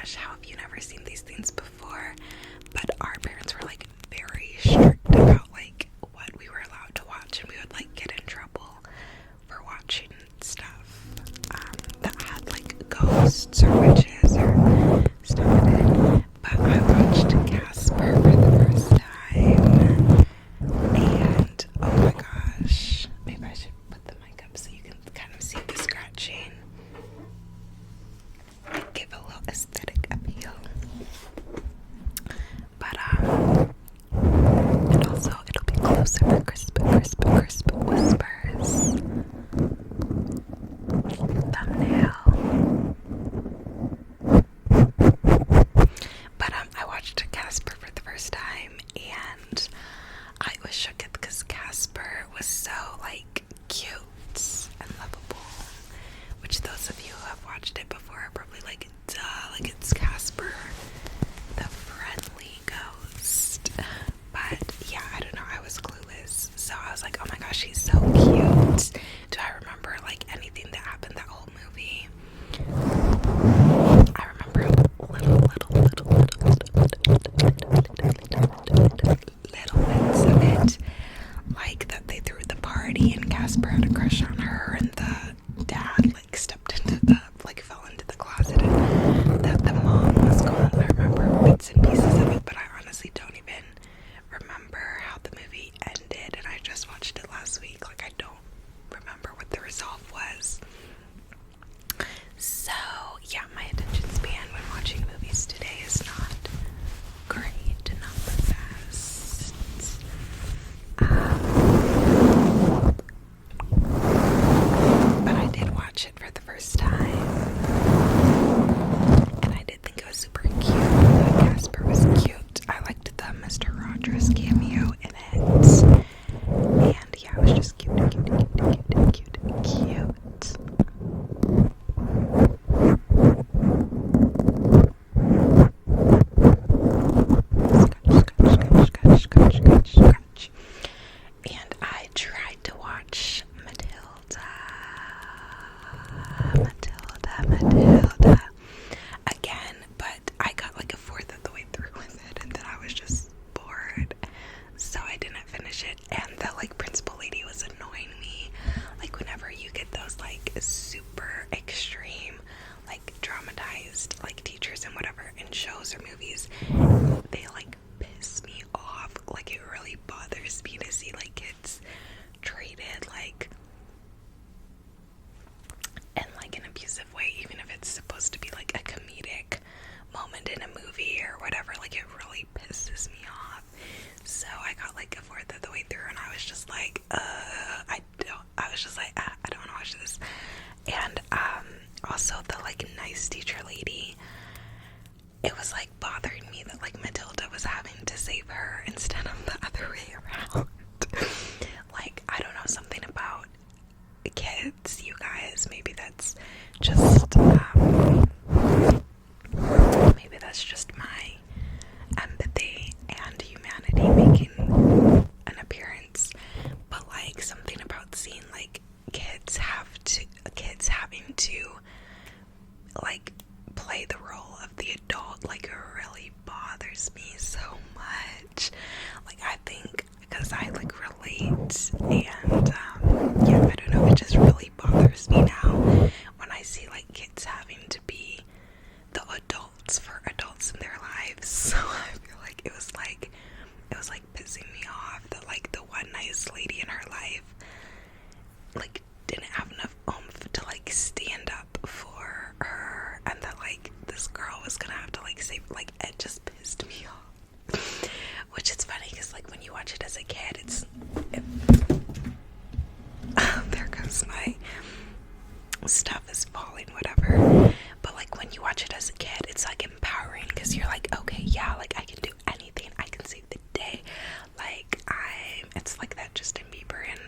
gosh, how have you never seen these things before? But our parents were like very strict about like what we were allowed to watch, and we would like get in trouble for watching stuff that had like ghosts or witches or stuff in it. But I watched Casper for the first time, and oh my gosh, maybe I should put the mic up so you can kind of see the scratching. Give a little aesthetic appeal. But and also it'll be closer for crisp whispers. Thumbnail. But I watched Casper for the first time, and I was shook because Casper was so like cute and lovable. Which those of you who have watched it before are probably like, duh, like it's Casper, the friendly ghost. But yeah, I don't know, I was clueless. So I was like, oh my gosh, she's so cute. Do I remember like anything that happened that whole movie? I remember little bits of it. Like that they threw the party and Casper had a crush on her, and the dad like stepped into the, like fell into the closet, and that the mom was gone. I remember bits and pieces of it, but I honestly don't even remember how the movie ended, and I just watched it last week. Like I don't remember what the resolve was. So yeah, my attention span when watching movies today is not great, not the best. But I did watch it for the first time, and I did think it was super cute. Casper was cute. I liked the Mr. Rogers cameo in it, and yeah, it was just cute. Scratch. And I tried to watch Matilda again, but I got like a fourth of the way through with it, and then I was just bored, so I didn't finish it. And the like principal lady was annoying me. Like whenever you get those like super extreme, like dramatized like teachers and whatever in shows or movies, they like piss me off. Like it really bothers me to see like kids treated like in like an abusive way, even if it's supposed to be like a comedic moment in a movie or whatever. Like it really pisses me off. So I got like a fourth of the way through, and I was just like, I don't want to watch this. And also the like nice teacher lady, it was like bothering me that like Matilda was having to save her instead of the other way around. Like I don't know, something about kids, you guys. Maybe that's just my empathy and humanity making an appearance. But like something about seeing like kids having to like play the role of the adult, like it really bothers me so much. Like I think because I like relate, and yeah, I don't know, it just really bothers me now when I see like kids having to be the adults for adults in their lives. So I feel like it was like pissing me off that like the one nice lady in her life like didn't have enough oomph to like stand up for her, and that like this girl was gonna have to like save, like it just pissed me off. Which is funny because like when you watch it as a kid, there goes my stuff is falling, whatever. But like when you watch it as a kid, it's like empowering because you're like, okay, yeah, like I can do anything, I can save the day. Like it's like that Justin Bieber and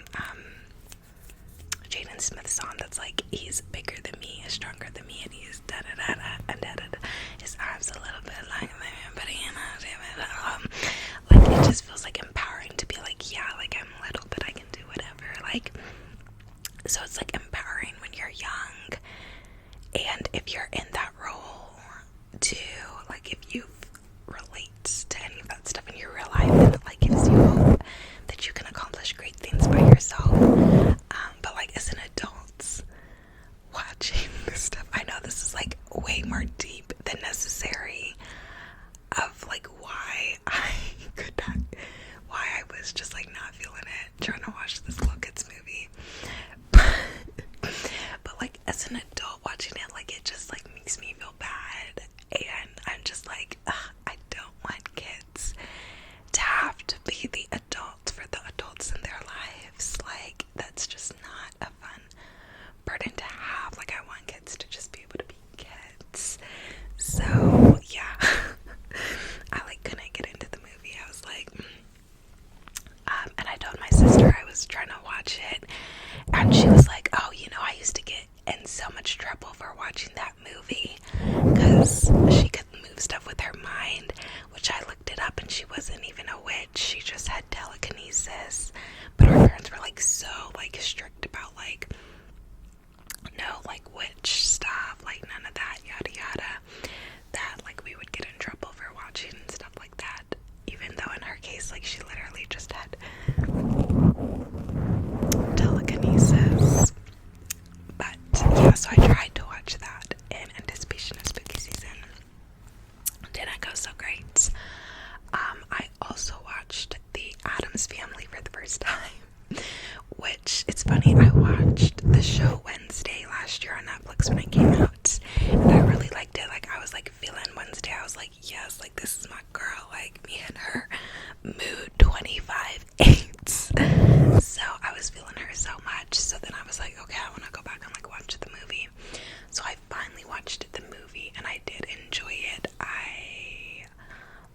Jaden Smith song that's like, he's bigger than me, he's stronger than me, and he's da da da da and da da da. His arms a little bit like that, but like it just feels like empowering to be like, yeah, like I'm little, but I can do whatever. Like, so it's like empowering when you're young, and if you're in that role to way more deep than necessary of like why I was just like not feeling it trying to watch this little kids movie. But like as an adult watching it, like it just like makes me feel bad, and I'm just like, I don't want kids to have to be the adult for the adults in their lives. Like that's just not a fun burden to have. Like I want kids to just be able to be kids. So yeah. I like couldn't get into the movie. I was like, and I told my sister I was trying to watch it, and she was like, oh, you know, I used to get in so much trouble for watching that movie because she could move stuff with her mind, which I looked it up, and she wasn't even a witch. She just had telekinesis. But our parents were like so like strict about like no like witch stuff, like none of that, yada yada, that like we would get in trouble for watching and stuff like that, even though in her case like she literally just had telekinesis. But yeah, so I tried to watch that in anticipation of spooky season. Didn't go so great. I also watched the Addams Family for the first time, which it's funny, I watched the show Wednesday last year on Netflix when it came out, and I really liked it. Like I was like feeling Wednesday. I was like, yes, like this is my girl, like me and her mood 25/8. So I was feeling her so much. So then I was like, okay, I want to go back and like watch the movie. So I finally watched the movie, and I did enjoy it. I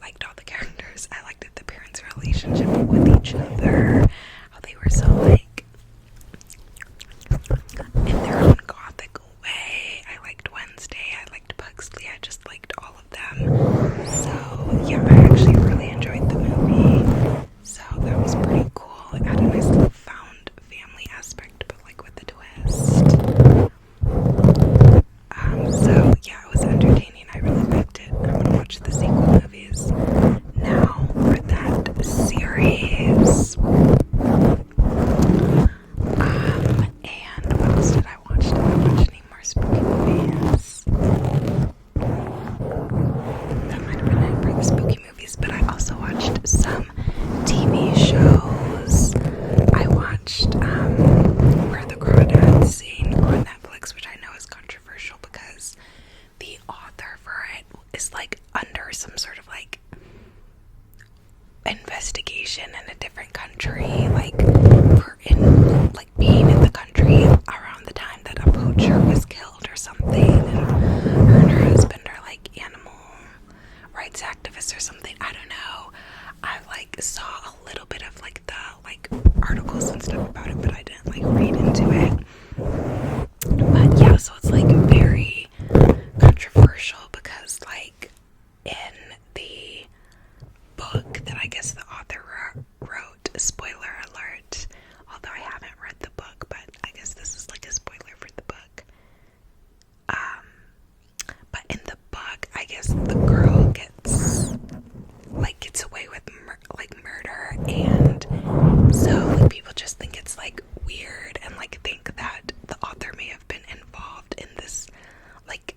liked all the characters. I liked the parents' relationship with each other, how they were so like in their own gothic way. I liked Wednesday, I liked Pugsley, I just liked all of them. So yeah, I actually really enjoyed the movie. So that was pretty cool. It had a nice little found family aspect, but like with a twist. So yeah, it was entertaining. I really liked it. I'm gonna watch the sequel movies now for that series. And what else did I watch? Did I watch any more spooky movies? That might have been it for the spooky movies, but I also watched some TV shows. I watched Where the Crawdads Sing on Netflix, which I know is controversial because the author for it is like under some sort of like investigation in a different country, like for in like being in the country around the time that a poacher was killed or something, and her husband are like animal rights activists or something. I don't know. I like saw a little bit of like the like articles and stuff about it, but I didn't like read into it. But yeah, so it's like very controversial because like in the book that I guess the author wrote, spoiler alert, although I haven't read the book, but I guess this is like a spoiler for the book. But in the book, I guess the girl gets away with murder, and so like people just think it's like weird and like think that the author may have been involved in this like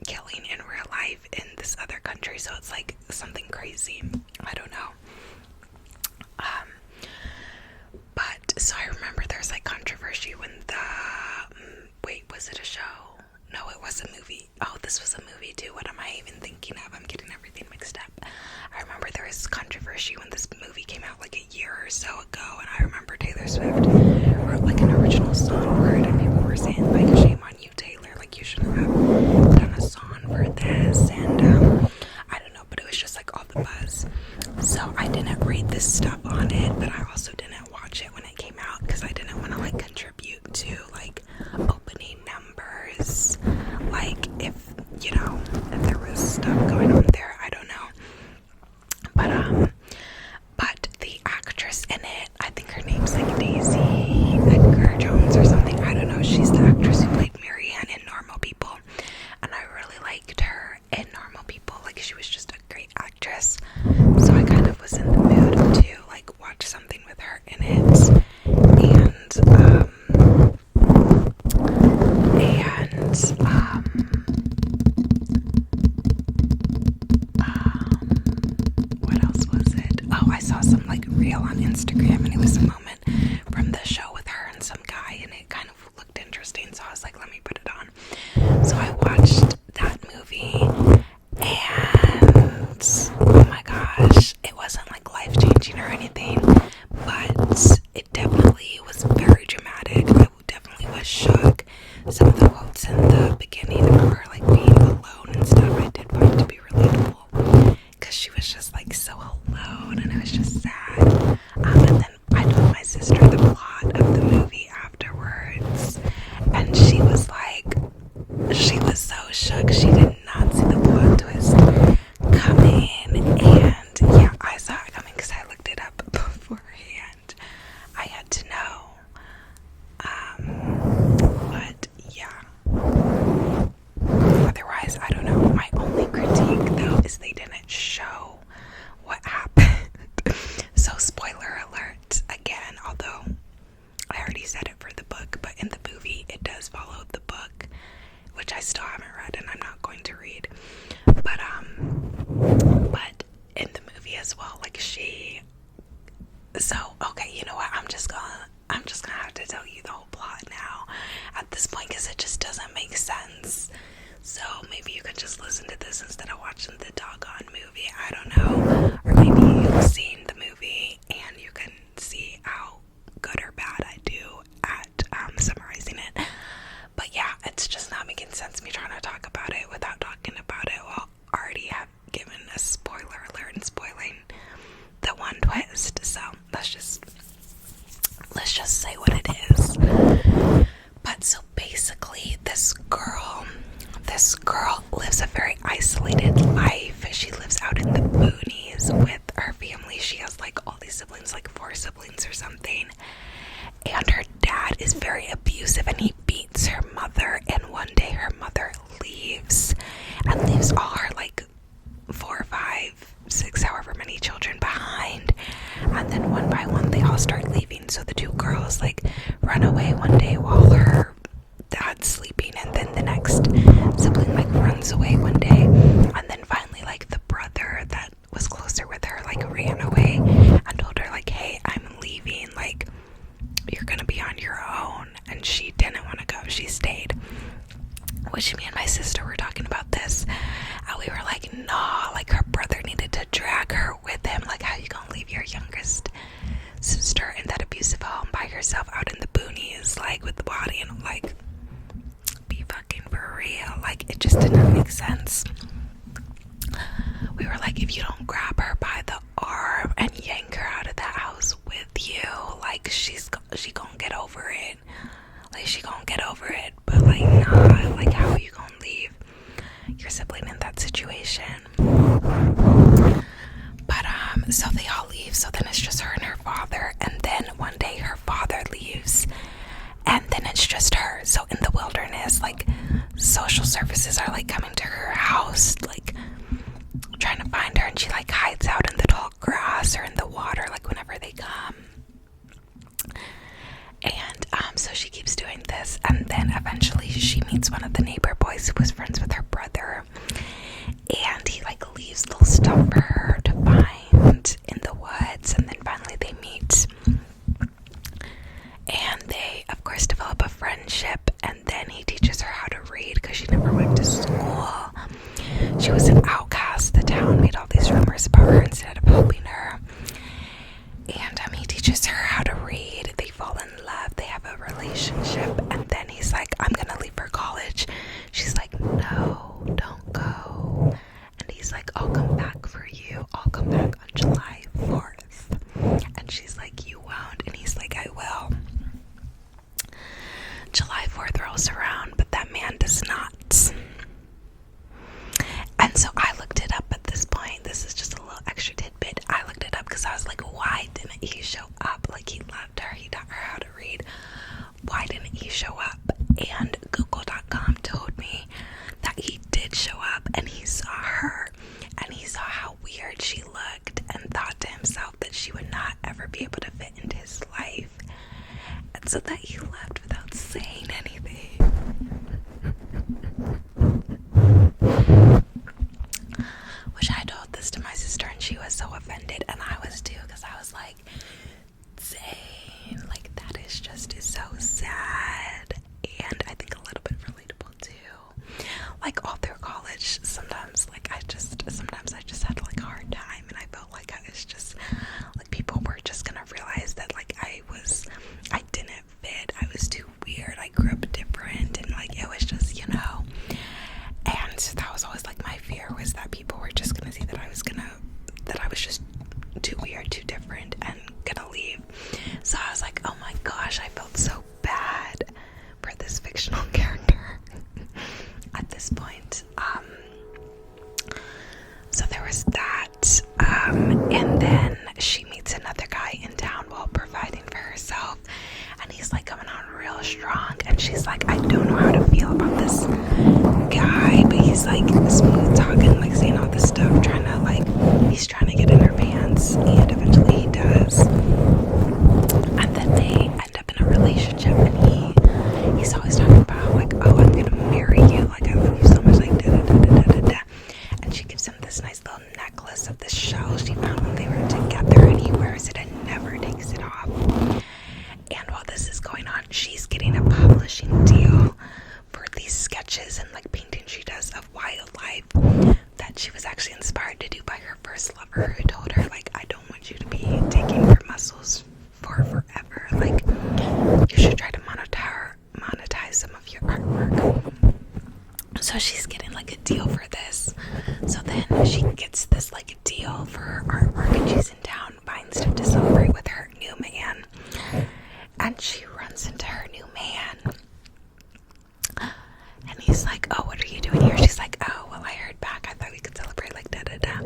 killing in real life in this other country, so it's like something crazy. I don't know. But so I remember there's like controversy when wait, was it a show? No, it was a movie. Oh, this was a movie too. What am I even thinking of? I'm getting everything mixed up. I remember there was controversy when this movie came out like a year or so ago, and I remember Taylor Swift wrote like an original song for it, and people were saying like, shame on you, Taylor, like you shouldn't have done a song for this, and I don't know, but it was just like all the buzz. So I didn't read this stuff on it, but I also didn't watch it when it came out because I didn't want to like contribute to like opening numbers, like if you know if there was stuff going on there. I don't know, but the actress in it, I think her name's like Daisy Edgar Jones or something. I don't know. She's the actress who played Marianne in Normal People, and I really liked her in Normal People. Like she was just a great actress, so I kind of was in the mood to like watch something with her in it, and So I watched that movie, and oh my gosh, it wasn't like life-changing or anything, but it definitely was very dramatic. I definitely was shook. Some of the quotes in the beginning of her like being alone and stuff, I did find to be relatable, because she was just like so alone, and it was just sad. And then I told my sister the plot of the movie afterwards, and she was so shook. She did not see the plot twist coming, and yeah, I saw it coming because I looked it up beforehand. I had to know. But yeah. Otherwise, I don't know. My only critique though is they didn't show what happened. So spoiler alert again, although I already said it for the book, but in the movie it does follow the book, which I still haven't read and I'm not going to read. But in the movie as well, like okay, you know what? I'm just gonna have to tell you the whole plot now at this point, because it just doesn't make sense. So maybe you could just listen to this instead of watching the doggone movie. I don't know. Or maybe you've seen the movie and you can see how good or bad I do at summarizing it. But yeah, it's just not making sense me trying to talk about it without talking about it. Well, already have given a spoiler alert and spoiling the one twist. So let's just say what it is. But so basically this girl lives a very isolated life. She lives out in the boonies with her family. She has like all these siblings, like 4 siblings or something. And her dad is very abusive and he beats her mother. And one day her mother leaves all her like 4, 5, 6, however many children behind. And then one by one they all start leaving. So the 2 girls like run away one day while her dad's sleeping, and then the next sibling like runs away one day, and then finally like the brother that was closer with her like ran away and told her like, hey, I'm leaving, like you're gonna be on your own. And she didn't want to go, she stayed. Which me and my sister were talking about this, and we were like, nah, like her brother needed to drag her with him. Like, how you gonna leave your youngest sister in that abusive home by herself out in the boonies, like with the body, and like, be fucking for real. Like, it just did not make sense. We were like, if you don't grab her by the arm and yank her out of the house with you, like she gonna get over it. Like, she gonna get over it. But like, nah, like how are you gonna leave your sibling in that situation? But so they all leave, so then it's just her and her father, and then one day her father leaves, and then it's just her. So in the wilderness, like social services are like coming to her house, like trying to find her, and she like hides out in the tall grass or in the water, like whenever they come. And so she keeps doing this, and then eventually she meets one of the neighbor boys who was friends with her brother, and he like leaves little stuff for her to find in the woods, and then finally they meet, and they of course develop a friendship, and then he teaches her how to read because she never went to school. She was an outcast. The town made all these rumors about her instead of helping her. And he teaches her how to read. They fall in love. They have a relationship. And then he's like, I'm gonna leave for college. She's like, no. like all through college, sometimes I just had like a hard time, and I felt like I was just like, people were just gonna realize that like I didn't fit, I was too weird, I grew up different, and like it was just, you know. And so that was always like my fear, was that people were just gonna see that I was just too weird, too different, and gonna leave. So I was like, oh my gosh, I felt so bad for this fictional character at this point. So there was that, and then she meets another guy in town while providing for herself, and he's like coming on real strong, and she's like, I don't know how to feel about this guy, but he's like smooth talking, like saying all this stuff, he's trying to get in her pants, and eventually he does. And then they end up in a relationship, and he's always talking about like, oh, I'm gonna marry you, like I love you so much, like da da da da da da. And she gives him this nice little necklace of this shell she found when they were together, and he wears it and never takes it off. And while this is going on, she's getting a publishing deal for these sketches and like paintings she does of wildlife that she was actually inspired to do by her first lover, who told her like, I don't want you to be taking your muscles for forever, like you should try to monetize some of your artwork. So she's getting like a deal for this. So then she gets this like deal for her artwork, and she's in town buying stuff to celebrate with her new man. And she runs into her new man, and he's like, oh, what are you doing here? She's like, oh, well, I heard back, I thought we could celebrate, like da da da.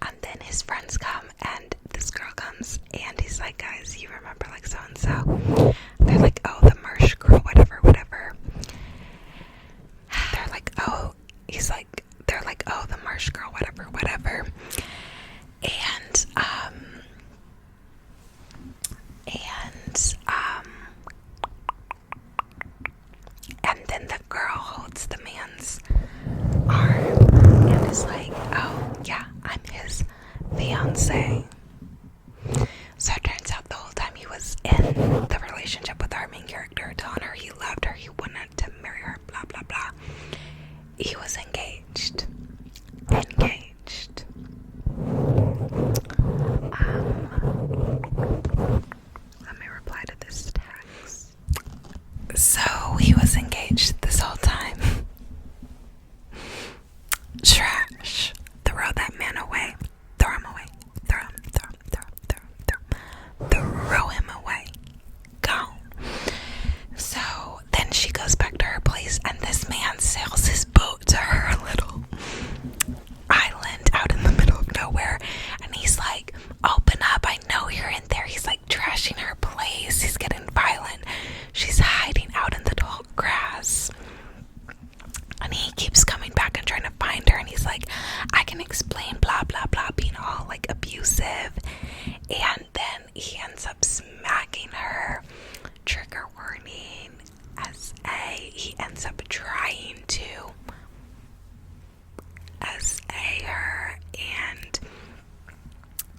And then his friends come, and this girl comes, and he's like, guys, you remember like so and so? They're like, oh, the Marsh girl, whatever. They're like, oh, they're like, oh, the Marsh girl, whatever. And then the girl holds the man's arm and is like, oh, yeah, I'm his fiance. So it turns out the whole time he was in the relationship with our main character, telling her he loved her, he wanted to marry her, blah, blah, blah. He was engaged. Let me reply to this text. So he was engaged this whole time. Trash. Throw that man away. Throw him away. Throw him away. Gone. So then she goes back to her place, and this man sails his boat to her little island out in the middle of nowhere, and he's like, open up, I know you're in there. He's like trashing her place, he's getting violent. She's hiding out in the tall grass, and he keeps coming back and trying to find her, and he's like, I can explain, blah blah blah, being all like abusive. And then he ends up smacking her, trigger warning, he ends up trying to SA her, and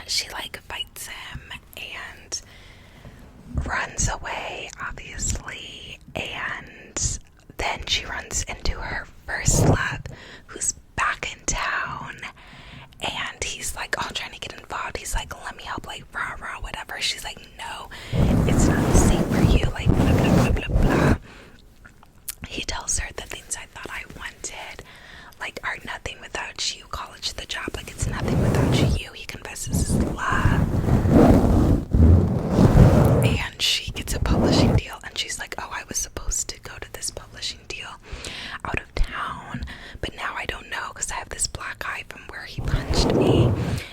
she like fights him and runs away, obviously. And then she runs into her first love, who's back in town, and he's like all trying to get involved. He's like, let me help, like rah rah whatever. She's like, no, it's not safe for you, like blah blah blah blah blah. He tells her the things I thought I wanted, like, are nothing without you. College, the job, like it's nothing without you. He confesses his love, and she gets a publishing deal, and she's like, oh, I was supposed to go to this publishing deal out of town, but now I don't know because I have this black eye from where he punched me.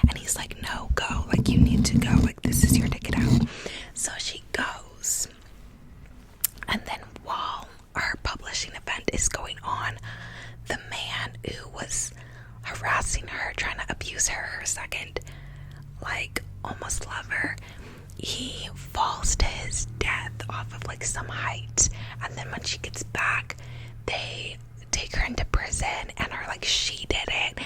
And he's like, no, go, like you need to go, like this is your ticket out. So she goes, and then while her publishing event is going on, the man who was harassing her, trying to abuse her, her second, like almost lover, he falls to his death off of like some height. And then when she gets back, they take her into prison and are like, she did it.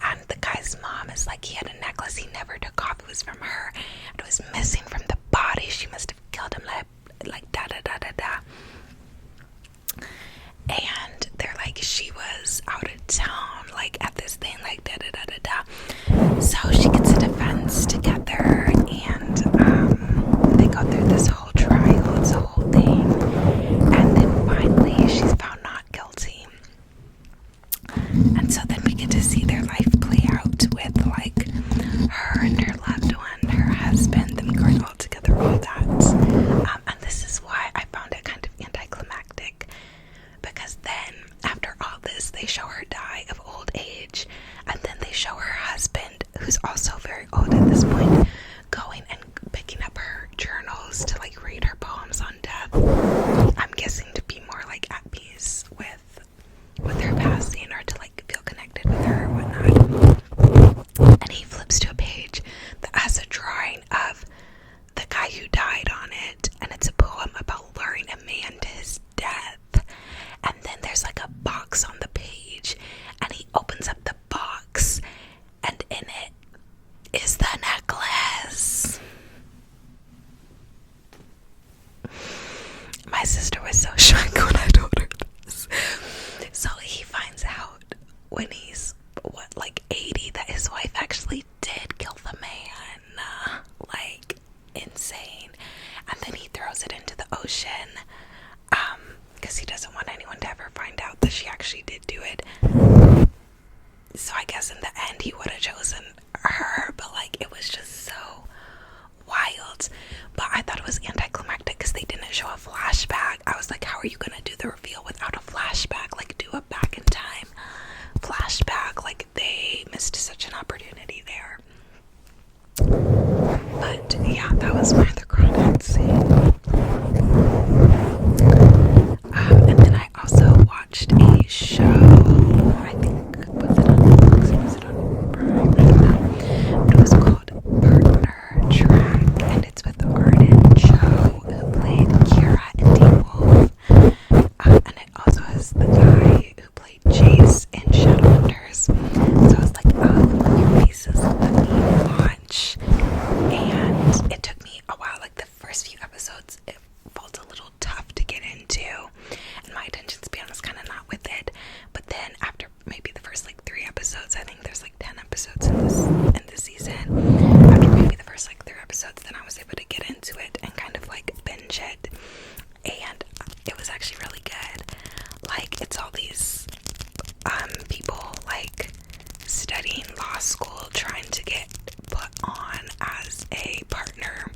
And the guy's mom is like, he had a necklace he never took off, it was from her, it was missing from the body, she must have killed him, like da da da da da. And they're like, she was out of town, like at this thing, like da da da da da. So she gets a defense together, and they go through this whole trial. It's a whole thing, and then finally she's found not guilty. And so then we get to see their life play out with like her and her loved one, her husband, them growing all together, all that. And this is why I found it kind of anticlimactic, because then after all this, they show her die of old age, and then they show her husband, who's also very old at this point, going and picking up her journals to like read her poems on death. I'm guessing to be more like at peace with her passing, or to like feel connected with her or whatnot. And he flips to a page that has a drawing of the guy who died on it, and it's a poem about luring a man to his death. And then there's like a box on the page, and he opens up the box, and in it is the necklace. My sister was so shocked when I told her this. So he finds out when he's, like 80, that his wife actually did kill the man. Like, insane. And then he throws it into the ocean, because he doesn't want anyone to ever find out that she actually did do it. So I guess in the end he would have chosen her, but like it was just so wild. But I thought it was anticlimactic because they didn't show a flashback. I was like, how are you gonna do the reveal without a flashback? Like, do a back in time flashback. Like, they missed such an opportunity there. But yeah, that was where the Crawdads Sing. And then I also watched a show, I think, was it on Netflix or was it on Prime? I don't know. But it was called Partner Track, and it's with Arden Cho, who played Kira in Teen Wolf. And it also has the guy who played Jace in Shadowhunters. So I was like, oh, your faces, let me watch. And it took me a while, like the first few episodes, it felt a little tough to get into, and my attention span was kind of not with it. But then after maybe the first like 3 episodes, I think there's like 10 episodes in this season. After maybe the first like 3 episodes, then I was able to get into it and kind of like binge it, and it was actually really good. Like, it's all these people like studying law school, trying to get put on as a partner,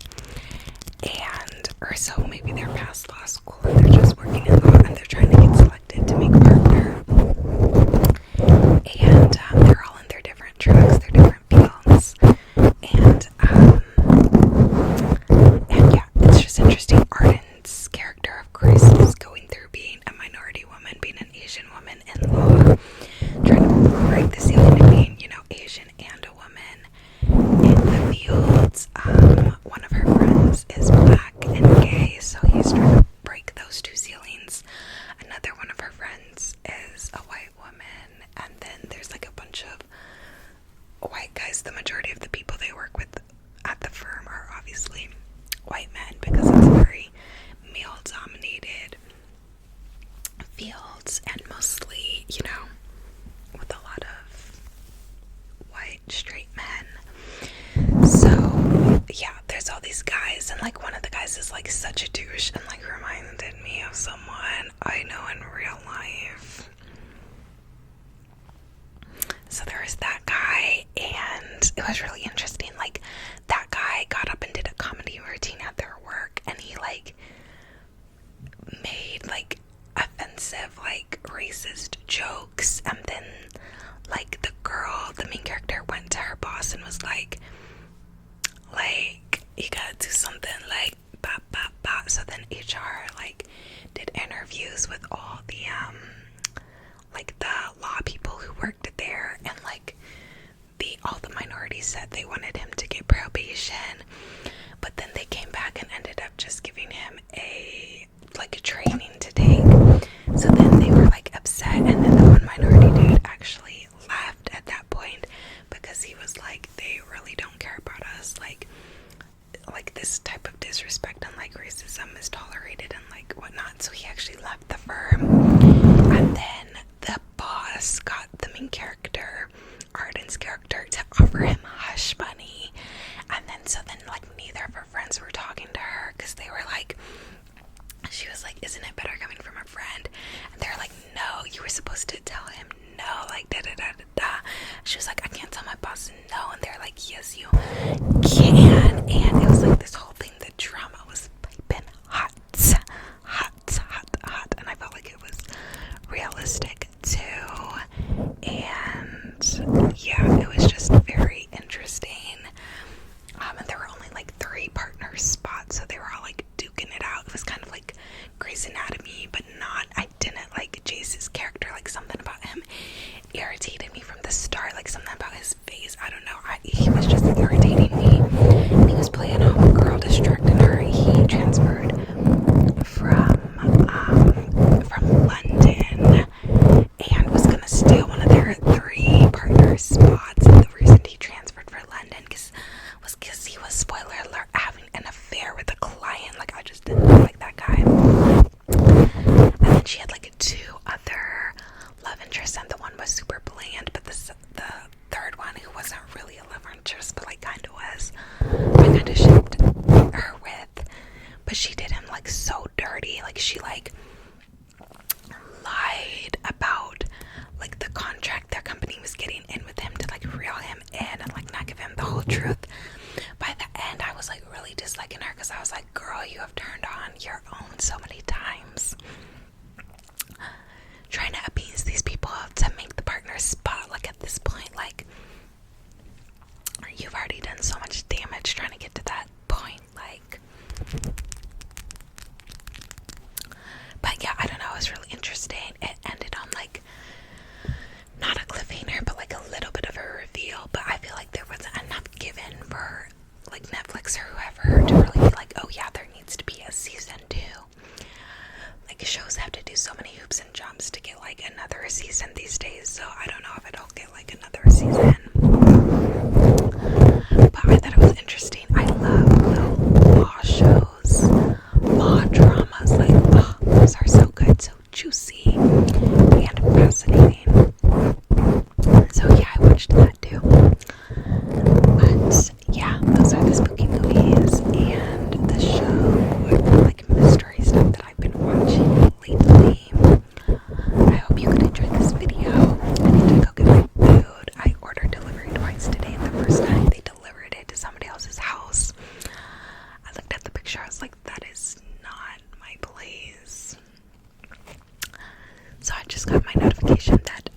and or so maybe they're past law school and they're just working in law, and they're trying to get selected to make a partner. And they're all in their different tracks, their different fields, and yeah, it's just interesting. Arden's character, of course, is going through being a minority woman, being an Asian woman in law, trying to break the ceiling of being, you know, Asian and a woman in the fields. One of her friends is black and gay, so he's trying to break those 2 ceilings. Another one of her friends is a white woman, and then there's like a bunch of white guys. The majority of the people they work with at the firm are obviously white men, because it's very male-dominated fields, and mostly, you know, with a lot of white straight men. So yeah, there's all these guys, and like one of the guys is like such a douche and like reminded me of someone I know in real life. So there was that guy, and it was really interesting. Like, that guy got up and did a comedy routine at their work, and he like made like offensive, like racist jokes, and then like the girl, the main character, went to her boss and was like you gotta do something like ba ba ba. So then HR like did interviews with all the like the law people who worked there, and like all the minorities said they wanted him to get probation, but then they came back and ended up just giving him a training to take. So then they were like upset, and then the one minority dude actually left at that point, because he was like, they really don't care about us, like this type of disrespect and like racism is tolerated and like whatnot. So he actually left the firm, and then the boss got the main character, Arden's character, to offer him hush money. And then like neither of her friends were talking to her because they were like, she was like, isn't it better coming from a friend? And they're like, no, you were supposed to tell him no, like da da da da da. She was like, I can't tell my boss no. And they're like, yes you can. And it was like this whole thing, the drama was piping hot. And I felt like it was realistic too. And yeah, it was just very interesting. And there were only like 3 partner spots, so they were all like duking it out. It was kind of like Grey's Anatomy, but not. I didn't like Jace's character. Like something about him irritated me from the start. Like something about his face. I don't know. He was just irritating me. And he was playing a girl, distracting her. He transferred from London and was gonna steal one of their 3 partner spots. And the reason he transferred for London was because he was, spoiler alert, having an affair with a client. Like I just didn't like that guy. And then she had like 2 other love interests, and the one was super bland, but the third one, who wasn't really a love interest but like kind of was, I kind of shipped her with. But she did him like so dirty. Like she like lied about like the contract their company was getting in with him to like reel him in and like not give him the whole truth. By the end I was like really disliking her because I was like, girl, you have turned on your own so many times, trying to appease these people to make the partner spot. Like at this point, like you've already done so much damage trying to get to that point. Like, but yeah, I don't know, it was really interesting. It ended on like not a cliffhanger, but like a little bit of a reveal. But I feel like there wasn't enough given for like Netflix or whoever to really be like, oh yeah, there needs to be a season 2. Like shows have to do so many hoops and jumps to get like another season these days, so I don't know if it'll get like another season. But I thought it was interesting. I love little law shows, law dramas. Like, oh, those are so good, so juicy and fascinating. So yeah, I watched that too. But yeah, those are the spooky movies and the show, like mystery stuff that I've been watching lately. I hope you could enjoy this video. I need to go get my food. I ordered delivery twice today, and the first time they delivered it to somebody else's house, I looked at the picture, I was like, that is not my place. So I just got my notification that